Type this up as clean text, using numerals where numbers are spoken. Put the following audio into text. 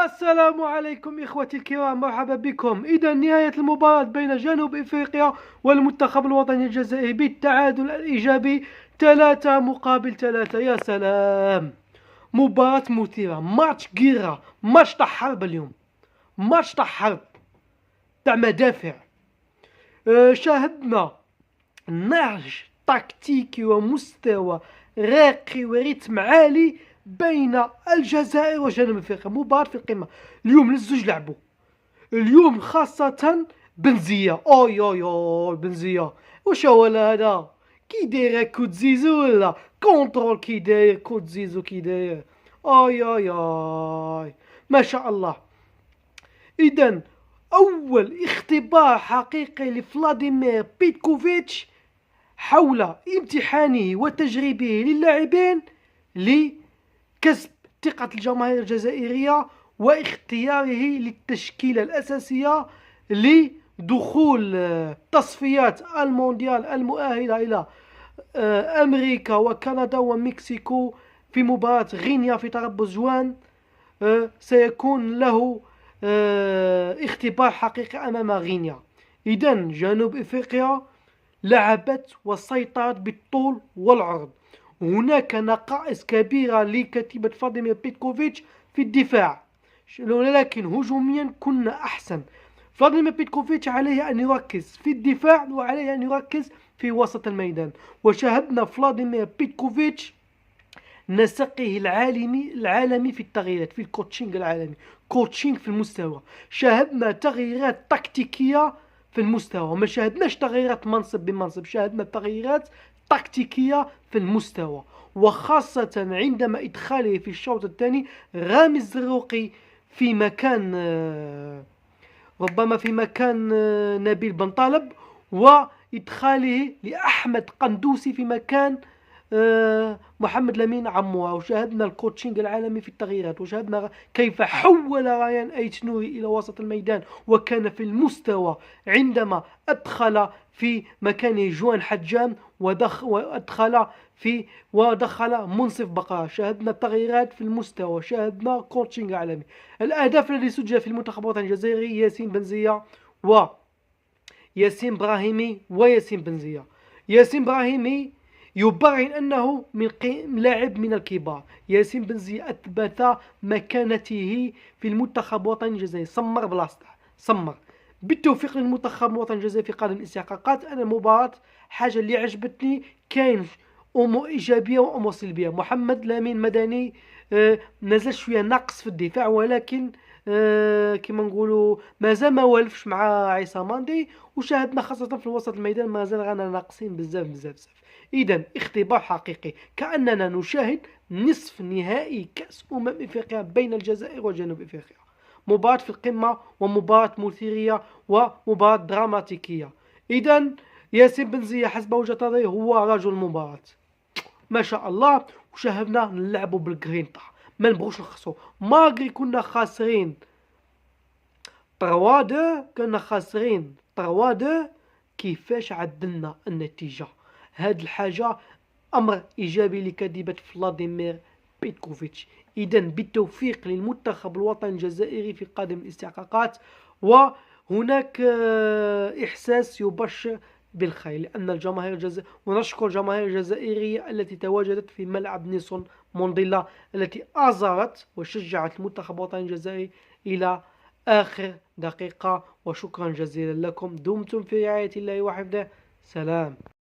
السلام عليكم إخوتي الكرام، مرحبا بكم. إذا نهاية المباراة بين جنوب إفريقيا والمنتخب الوطني الجزائري بالتعادل الإيجابي 3-3. يا سلام، مباراة مثيرة، ماتش جيرة، ماتش تاع حرب اليوم، ماتش تاع حرب تاع مدافع. شاهدنا نهج تكتيكي ومستوى راقي وريتم عالي بين الجزائر وجنوب افريقيا. مباراة في القمة اليوم، للزوج لعبوا اليوم، خاصة بنزية. اوي اوي اوي بنزية، واش هو هذا؟ كي داير كوت زيزو ولا كونترول؟ كي داير كوت زيزو؟ كي داير؟ اوي اوي اوي ما شاء الله. اذا اول اختبار حقيقي لفلاديمير بيتكوفيتش حول امتحانه وتجريبه للاعبين لكسب ثقة الجماهير الجزائرية واختياره للتشكيلة الأساسية لدخول تصفيات المونديال المؤهلة إلى أمريكا وكندا ومكسيكو في مباراة غينيا في تربص جوان. سيكون له اختبار حقيقي أمام غينيا. إذا جنوب إفريقيا لعبت وسيطرت بالطول والعرض. هناك نقائص كبيرة لكتيبة فلاديمير بيتكوفيتش في الدفاع، ولكن هجوميا كنا أحسن. فلاديمير بيتكوفيتش عليه أن يركز في الدفاع وعليه أن يركز في وسط الميدان. وشاهدنا فلاديمير بيتكوفيتش نسقه العالمي في التغييرات، في الكوتشينج العالمي، كوتشينج في المستوى. شاهدنا تغييرات تكتيكية في المستوى، ما شاهدناش تغييرات منصب بمنصب، شاهدنا تغييرات تكتيكية في المستوى. وخاصة عندما إدخاله في الشوط الثاني رامي الزروقي في مكان ربما في مكان نبيل بنطالب، وإدخاله لأحمد قندوسي في مكان محمد لمين عموة. وشاهدنا الكوتشينج العالمي في التغييرات، وشاهدنا كيف حول ريان أيت نوري إلى وسط الميدان وكان في المستوى عندما أدخل في مكانه جوان حجام ودخل منصف بقرة. شاهدنا تغييرات في المستوى، شاهدنا كوتشينج عالمي. الأهداف الذي سجل في المنتخب الوطني الجزائري ياسين بنزية وياسين براهيمي وياسين بنزية. ياسين براهيمي يبرهن أنه لاعب من الكبار. ياسين بنزية أثبت مكانته في المنتخب الوطني الجزائري، صمر بلاصته، صمر. بالتوفيق للمنتخب الوطني الجزائري في قادم الاستحقاقات. أنا المباراة حاجة اللي عجبتني، كاين أمور إيجابية وأمور سلبية. محمد لامين مدني نزل شوية ناقص في الدفاع، ولكن كما نقولوا مازال ما والفش مع عيسى ماندي. وشاهدنا خاصة في وسط الميدان مازال رانا ناقصين بزاف بزاف بزاف. إذا اختبار حقيقي، كأننا نشاهد نصف نهائي كأس إفريقيا بين الجزائر وجنوب إفريقيا. مباراة في القمة ومباراة مثيرية ومباراة دراماتيكية. إذا ياسين بنزية حسب وجهة نظري هو رجل المباراة، ما شاء الله. وشاهدنا نلعبوا بالجرينتا، ما نبغوش نخسروا. ماغري كنا خاسرين 3-2، كنا خاسرين 3-2، كيفاش عدلنا النتيجة؟ هاد الحاجة أمر إيجابي لكتيبة فلاديمير بيتكوفيتش. إذا بالتوفيق للمنتخب الوطني الجزائري في قادم الاستحقاقات. وهناك إحساس يبشر بالخير، لأن الجماهير الجزائرية، ونشكر الجماهير الجزائرية التي تواجدت في ملعب نيلسون مونديلا، التي أزرت وشجعت المنتخب الوطني الجزائري إلى آخر دقيقة. وشكرا جزيلا لكم، دمتم في رعاية الله وحفظه. سلام.